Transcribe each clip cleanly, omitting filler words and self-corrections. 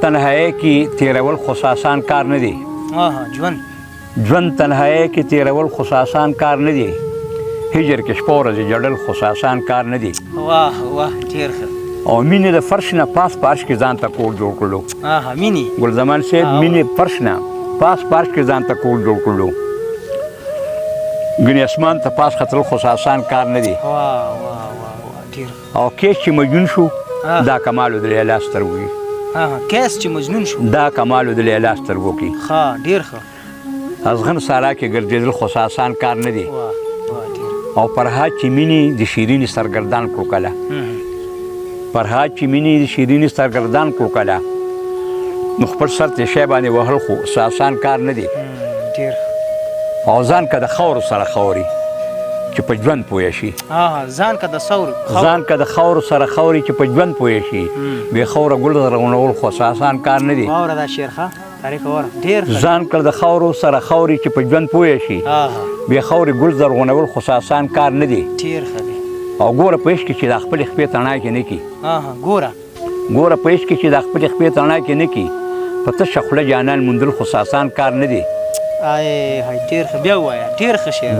تنهایی کې تېرول خو آسان کار نه دی. ژوند تنهایی کې تېرول خو آسان کار نه دی. هجر کې شپه ورځې جړل خو آسان کار نه دی. واه واه ډېر ښه. او مینې د فرش نه پاس پارش کې ځان ته کور جوړ کړلو. مینې ګلزمان صاحب مینې فرش نه پاس پارش کې ځان ته کور جوړ کړلو. ګنې اسمان ته پاس ختل خو آسان کار نه دی. او کیس چې مجنون شو دا کمال د لیلا سترګو کې. کیس چې مجنون شو دا کمال د لیلا سترګو کې. ښه ډېر ښه. ازغن سارا کې ګرځېدل خو آسان کار نه دی. او فرهاد چې مینې د شیرینې سرګردان کړو کله. فرهاد چې مینې د شیرینې سرګردان کړو کله نو خپل سر ته شی باندې وهل خو آسان کار نه دی. او ځان که د خاورو سره خاوري چې په ژوند پوه شي. ځان که د خاورو سره خاوري چې په ژوند پوه شي. بې خوره ګل رغونول خو آسان کار نه دی. ځان که د خاورو سره خاوري چې په ژوند پوه شي. بې خاورې ګل زرغونول خو آسان کار نه دی. او ګوره په عشق کې چې د خپلې خپې تڼاکې نه کي. ګوره په عشق کې چې د خپلې خپې تڼاکې نه کي په تشه خوله جانان موندل خو آسان کار نه دی.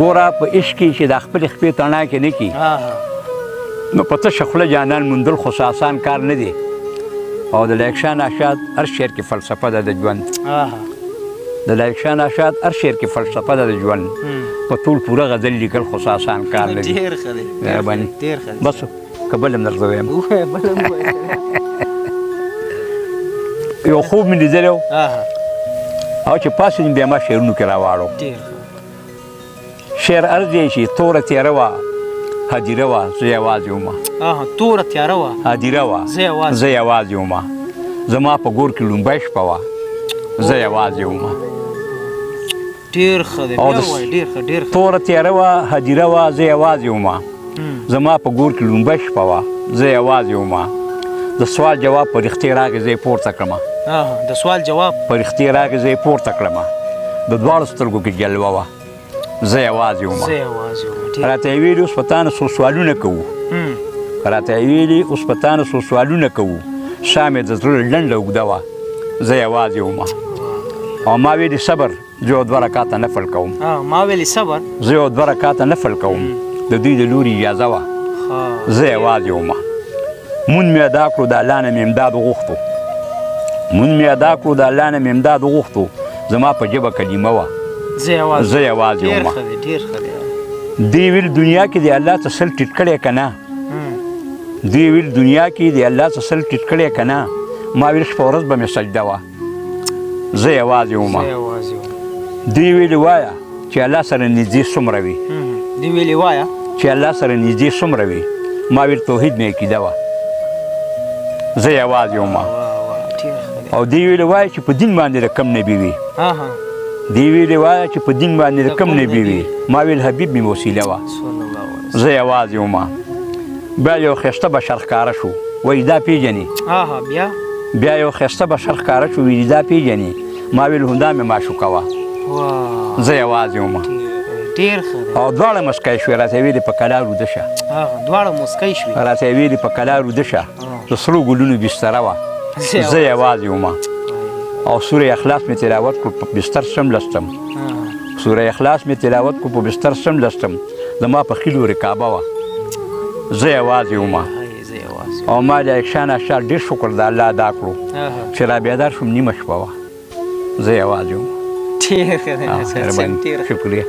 ګوره په عشق کې چې د خپلې خپې تڼاکې نه کي نو په تشه خوله جانان موندل خو آسان کار نه دی. او د لایق شاه ناشاد هر شعر کې فلسفه ده د ژوند. د لایق شاه ناشاد هر شعر کې فلسفه ده د ژوند. په ټول پوره غزل لیکل خو آسان کار نه دی. بس که بل هم درته وایم یو خوب مې لیدلی و او چې پاڅېدم بیا ما شعرونو کې راواړو. شعر عرض یې چې توره تیاره وه هدیره وه زه یوازې ومه. توره تیاره وه هدیره وه زه یوازې ومه. زما په ګور کې لومبۍ شپه وه زه یوازې ومه. توره تیاره وه هدیره وه زه یوازې ومه. زما په ګور کې لومبۍ شپه وه زه یوازې ومه. د سوال جواب په رښتې راغې زه یې پورته کړمه. د سوال جواب په رښتې راغې زه یې پورته کړمه. د دواړو سترګو کې جلوه وه زه یوازې ومه. راته یې ویلي اوس په تا نه څو سوالونه کوو. راته یې ویلي اوس په تا نه څو سوالونه کوو. شا مې د زړه لنډه اوږده وه زه یوازې ومه. او ما ویلي صبر زه یو دوه رکاته نفل کوم. زه یو دوه رکاته نفل کوم. د دوی د لوري اجازه وه زه یوازې ومه. مون مې ادا کړو د الله نه مې امداد وغوښتو. مون مې ادا کړو د الله نه مې امداد وغوښتو. زما په ژبه کلمه وه زه یوازې ومه. دوی ویل دنیا کې د الله څه سل ټیټ کړی که نه. دوی ویل دنیا کې د الله څه سل ټیټ کړی که نه. ما ویل شپه ورځ به مې سجده وه زه یوازې ومه. دوی ویلې وایه چې الله سره نږدې څومره وي. چې الله سره نږدې څومره وي. ما ویل توحید مې عقیده وه زه یوازې ومه. او دوی ویلې وایه چې په دین باندې د کم نبي وي. دوی ویلې وایه چې په دین باندې د کم نبي وي. ما ویل حبیب مې وسیله وه زه یوازې ومه. بیا یو ښایسته بشر ښکاره شو وایي دا پېژنې. بیا یو ښایسته بشر ښکاره شو وایي دا پېژنې. ما ویل همدا مې معشوقه وه زه یوازې ومه. او دواړه مسکی شوې. راته یې ویلې په کلا روده شه. راته یې ویلې په کلا روده شه. د سرو ګلونو بستره وه زه یوازې ومه. او سوره اخلاص مې تلاوت کړو په بستر څملستم. سوره اخلاص مې تلاوت کړو په بستر څملستم. زما په ښي لورې کعبه وه زه یوازې ومه. او ما د لایق شاه ناشاد ډېر شکر د الله ادا کړو چې را بیدار شوم نیمه شپه وه زه یوازې ومه. ډېر ښه دی. شکریه.